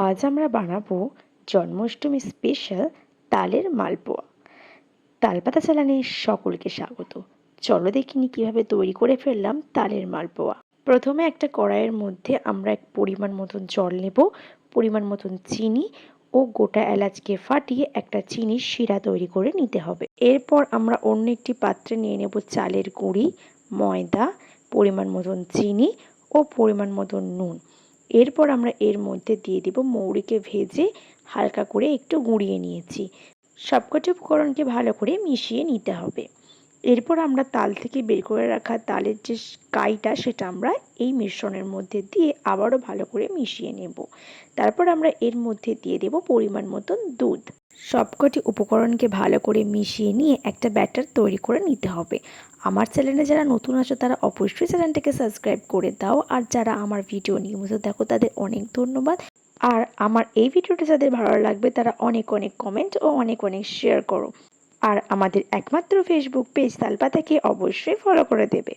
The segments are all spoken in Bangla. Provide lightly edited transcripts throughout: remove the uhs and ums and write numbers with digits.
আজ আমরা বানাবো জন্মাষ্টমী স্পেশাল তালের মালপোয়া। তালপাতা চ্যানেলে সকলকে স্বাগত। চলো দেখিনি কিভাবে তৈরি করে ফেললাম তালের মালপোয়া। প্রথমে একটা কড়াইয়ের মধ্যে আমরা এক পরিমাণ মতন জল নেব, পরিমাণ মতন চিনি ও গোটা এলাচকে ফাটিয়ে একটা চিনির শিরা তৈরি করে নিতে হবে। এরপর আমরা অন্য একটি পাত্রে নিয়ে নেব চালের গুঁড়ি, ময়দা, পরিমাণ মতন চিনি ও পরিমাণ মতন নুন। এরপর আমরা এর মধ্যে দিয়ে দেব মৌরিকে ভেজে হালকা করে একটু গুঁড়িয়ে নিয়েছি। সবকটি উপকরণকে ভালো করে মিশিয়ে নিতে হবে। এরপর আমরা তাল থেকে বের করে রাখা তালের যে কাইটা সেটা আমরা এই মিশ্রণের মধ্যে দিয়ে আবারও ভালো করে মিশিয়ে নেব। তারপর আমরা এর মধ্যে দিয়ে দেব পরিমাণ মতন দুধ। সবকটি উপকরণকে ভালো করে মিশিয়ে নিয়ে একটা ব্যাটার তৈরি করে নিতে হবে। আমার চ্যানেলে যারা নতুন আছো তারা অবশ্যই চ্যানেলটাকে সাবস্ক্রাইব করে দাও, আর যারা আমার ভিডিও নিয়মিত দেখো তাদের অনেক ধন্যবাদ। আর আমার এই ভিডিওটা যাদের ভালো লাগবে তারা অনেক অনেক কমেন্ট ও অনেক অনেক শেয়ার করো। আর আমাদের একমাত্র ফেসবুক পেজ তালপাতাকে অবশ্যই ফলো করে দেবে।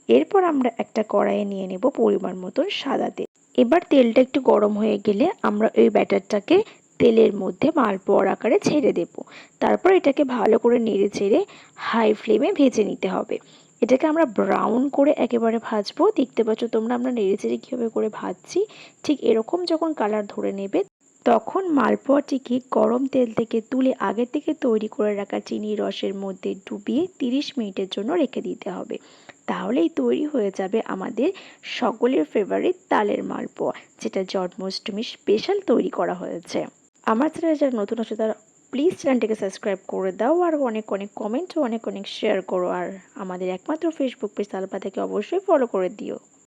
এরপর আমরা একটা কড়াইয়ে নিয়ে নেব পরিমাণ মতন সাদা তেল। এবার তেলটা একটু গরম হয়ে গেলে আমরা এই ব্যাটারটাকে তেলের মধ্যে মালপোয়ার আকারে ছেড়ে দেব। তারপর এটাকে ভালো করে নেড়ে চেড়ে হাই ফ্লেমে ভেজে নিতে হবে। এটাকে আমরা ব্রাউন করে একেবারে ভাজবো। দেখতে পাচ্ছ তোমরা আমরা নেড়ে চেড়ে কীভাবে করে ভাজছি। ঠিক এরকম যখন কালার ধরে নেবে তখন মালপোয়াটিকে গরম তেল থেকে তুলে আগে থেকে তৈরি করে রাখা চিনির রসের মধ্যে ডুবিয়ে 30 মিনিটের জন্য রেখে দিতে হবে। তাহলেই তৈরি হয়ে যাবে আমাদের সকলের ফেভারিট তালের মালপোয়া, যেটা জন্মাষ্টমী স্পেশাল তৈরি করা হয়েছে। আমার চ্যানেলে যারা নতুন আছে তারা প্লিজ চ্যানেলটাকে সাবস্ক্রাইব করে দাও, আর অনেক অনেক কমেন্ট ও অনেক অনেক শেয়ার করো। আর আমাদের একমাত্র ফেসবুক পেজ তালপাতাকে অবশ্যই ফলো করে দিও।